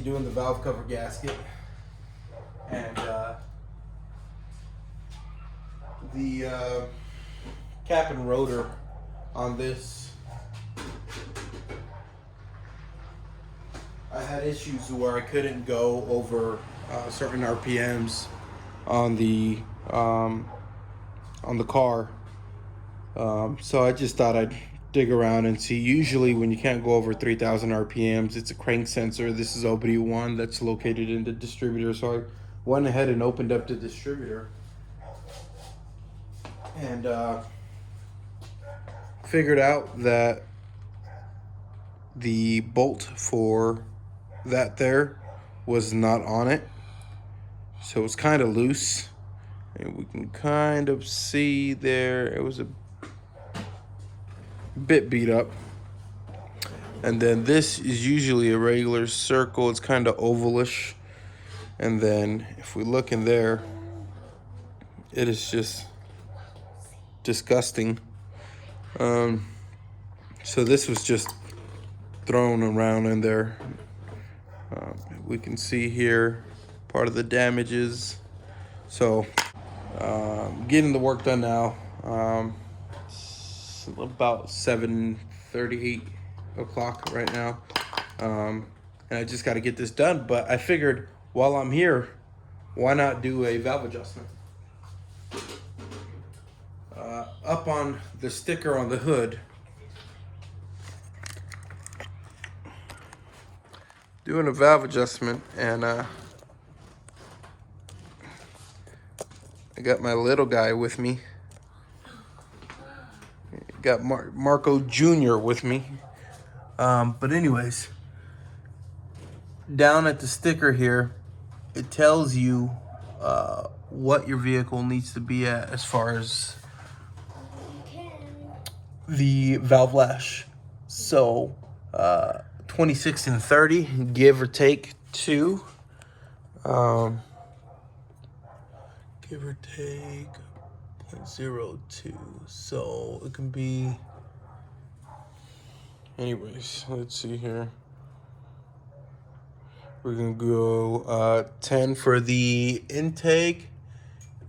doing the valve cover gasket, and the cap and rotor on this. I had issues where I couldn't go over certain RPMs on the car. So I just thought I'd dig around and see. Usually when you can't go over 3,000 RPMs, it's a crank sensor. This is OBD1 that's located in the distributor. So I went ahead and opened up the distributor and figured out that the bolt for that there was not on it. So it's kind of loose. And we can kind of see there, it was a bit beat up. And then this is usually a regular circle. It's kind of ovalish. And then if we look in there, it is just disgusting. So this was just thrown around in there. We can see here part of the damages. So getting the work done now. It's about 7:38 o'clock right now, and I just got to get this done. But I figured while I'm here, why not do a valve adjustment? Up on the sticker on the hood, doing a valve adjustment, and I got my little guy with me. Got Marco Jr. with me. But anyways, down at the sticker here, it tells you what your vehicle needs to be at as far as the valve lash. So 26 and 30, give or take 2. Give or take 0.02. So it can be, anyways, let's see here. We're gonna go 10 for the intake,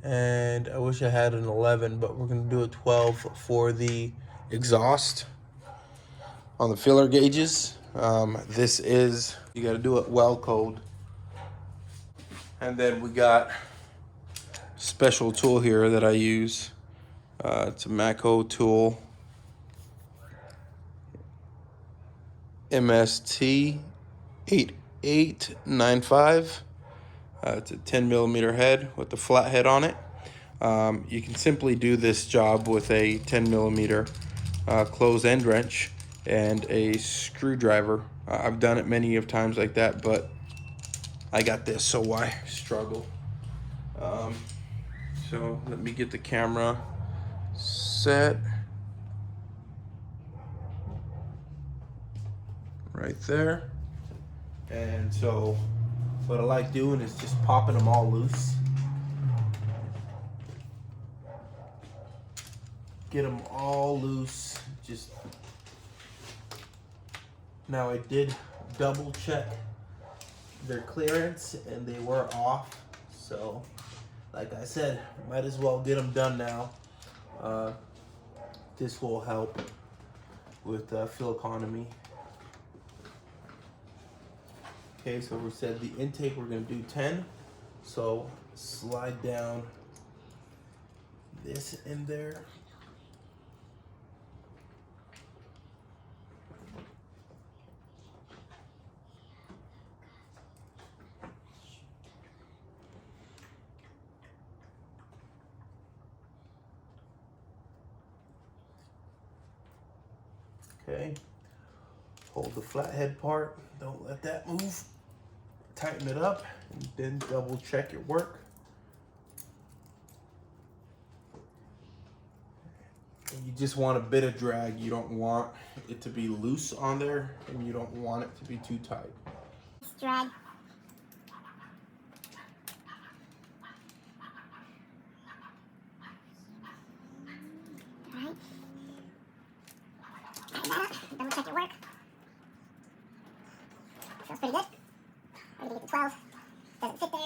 and I wish I had an 11, but we're gonna do a 12 for the exhaust on the filler gauges. This is, you gotta do it well cold. And then we got special tool here that I use. It's a Mako tool, MST 8895. It's a 10 millimeter head with the flat head on it. You can simply do this job with a 10 millimeter closed end wrench and a screwdriver. I've done it many of times like that, but I got this, so why struggle? So let me get the camera set right there. And so what I like doing is just popping them all loose. Get them all loose. Just now, I did double check their clearance and they were off. So like I said, might as well get them done now. This will help with fuel economy. Okay, so we said the intake, we're gonna do 10. So slide down this in there. Okay, hold the flathead part, don't let that move. Tighten it up, and then double check your work. And you just want a bit of drag. You don't want it to be loose on there, and you don't want it to be too tight. Drag. Right. Tighten that up, double check your work. Feels pretty good. 12 doesn't fit there.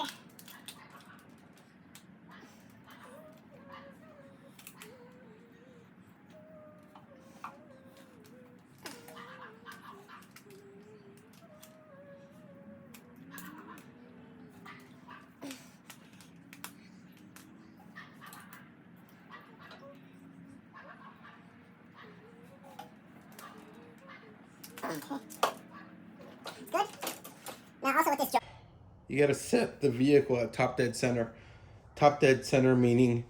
Okay. Good. Now also with this joint, You got to set the vehicle at top dead center. Top dead center meaning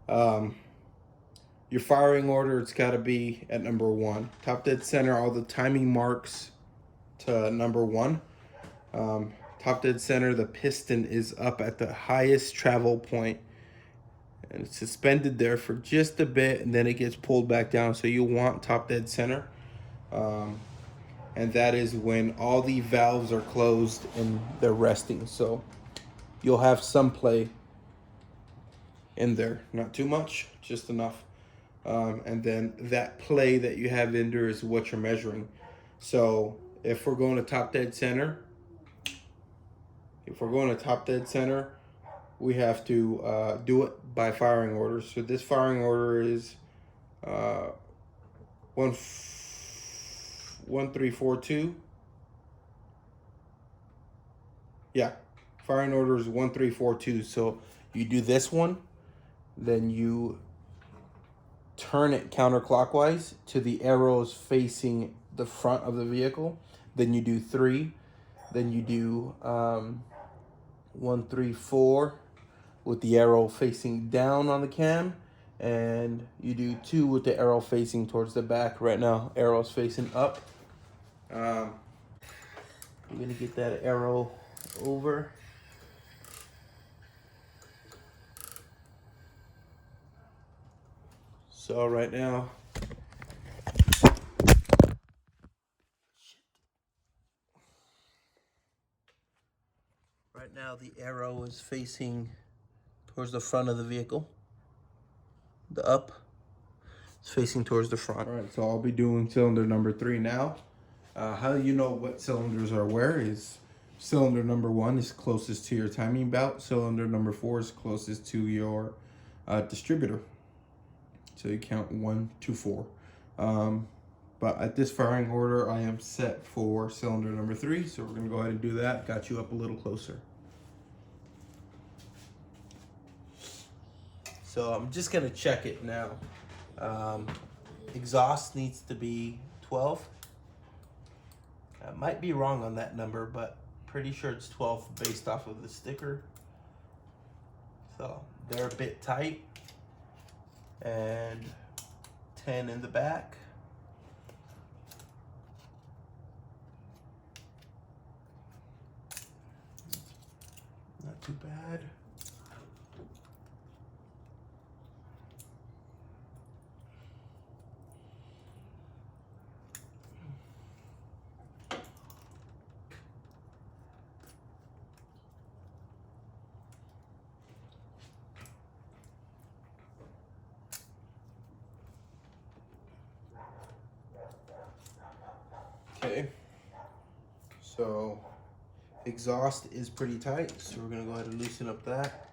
your firing order, it's got to be at number 1. Top dead center, all the timing marks to number 1. Top dead center, the piston is up at the highest travel point and it's suspended there for just a bit, and then it gets pulled back down. So you want top dead center. And that is when all the valves are closed and they're resting. So you'll have some play in there, not too much, just enough. And then that play that you have in there is what you're measuring. So if we're going to top dead center, we have to do it by firing order. So this firing order is 1342. Yeah, firing order is 1342. So you do this one, then you turn it counterclockwise to the arrows facing the front of the vehicle. Then you do 3. Then you do 1, 3, 4 with the arrow facing down on the cam, and you do 2 with the arrow facing towards the back. Right now, arrow's facing up. You're gonna get that arrow over. So right now, the arrow is facing towards the front of the vehicle. The up is facing towards the front. All right, so I'll be doing cylinder number 3 now. How you know what cylinders are where is cylinder number 1 is closest to your timing belt. Cylinder number 4 is closest to your distributor. So you count 1, 2, 4. But at this firing order, I am set for cylinder number 3. So we're gonna go ahead and do that. Got you up a little closer. So I'm just gonna check it now. Exhaust needs to be 12. I might be wrong on that number, but pretty sure it's 12 based off of the sticker. So they're a bit tight. And 10 in the back. Not too bad. Okay, so exhaust is pretty tight, so we're gonna go ahead and loosen up that.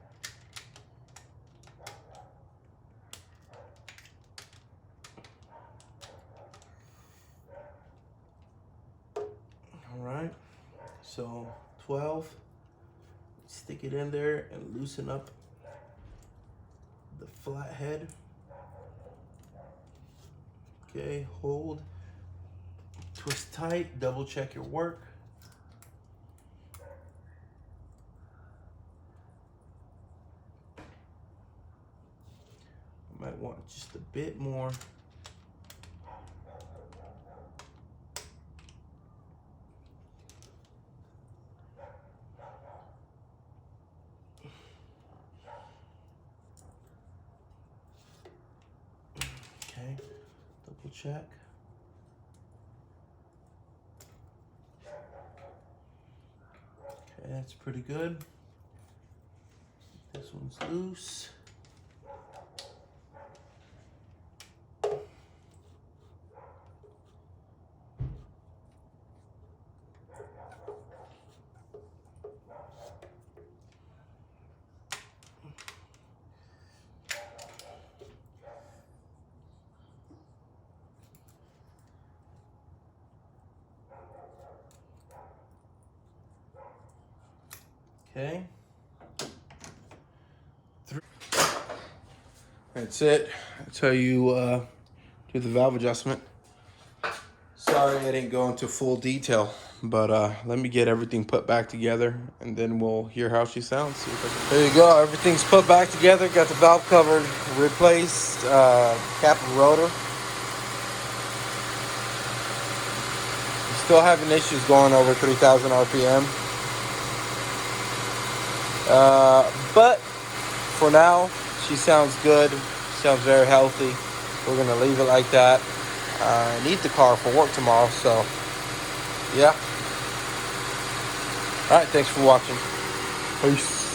All right, so 12, stick it in there and loosen up the flat head. Okay, hold. Twist tight, double check your work. Might want just a bit more. Okay, double check. Okay, that's pretty good. This one's loose. Okay. That's it. That's how you do the valve adjustment. Sorry I didn't go into full detail, but let me get everything put back together and then we'll hear how she sounds. See if I can... There you go, everything's put back together. Got the valve cover replaced, cap and rotor. Still having issues going over 3,000 RPM. But for now, she sounds good. She sounds very healthy. We're gonna leave it like that. I need the car for work tomorrow, so yeah. All right, thanks for watching. Peace.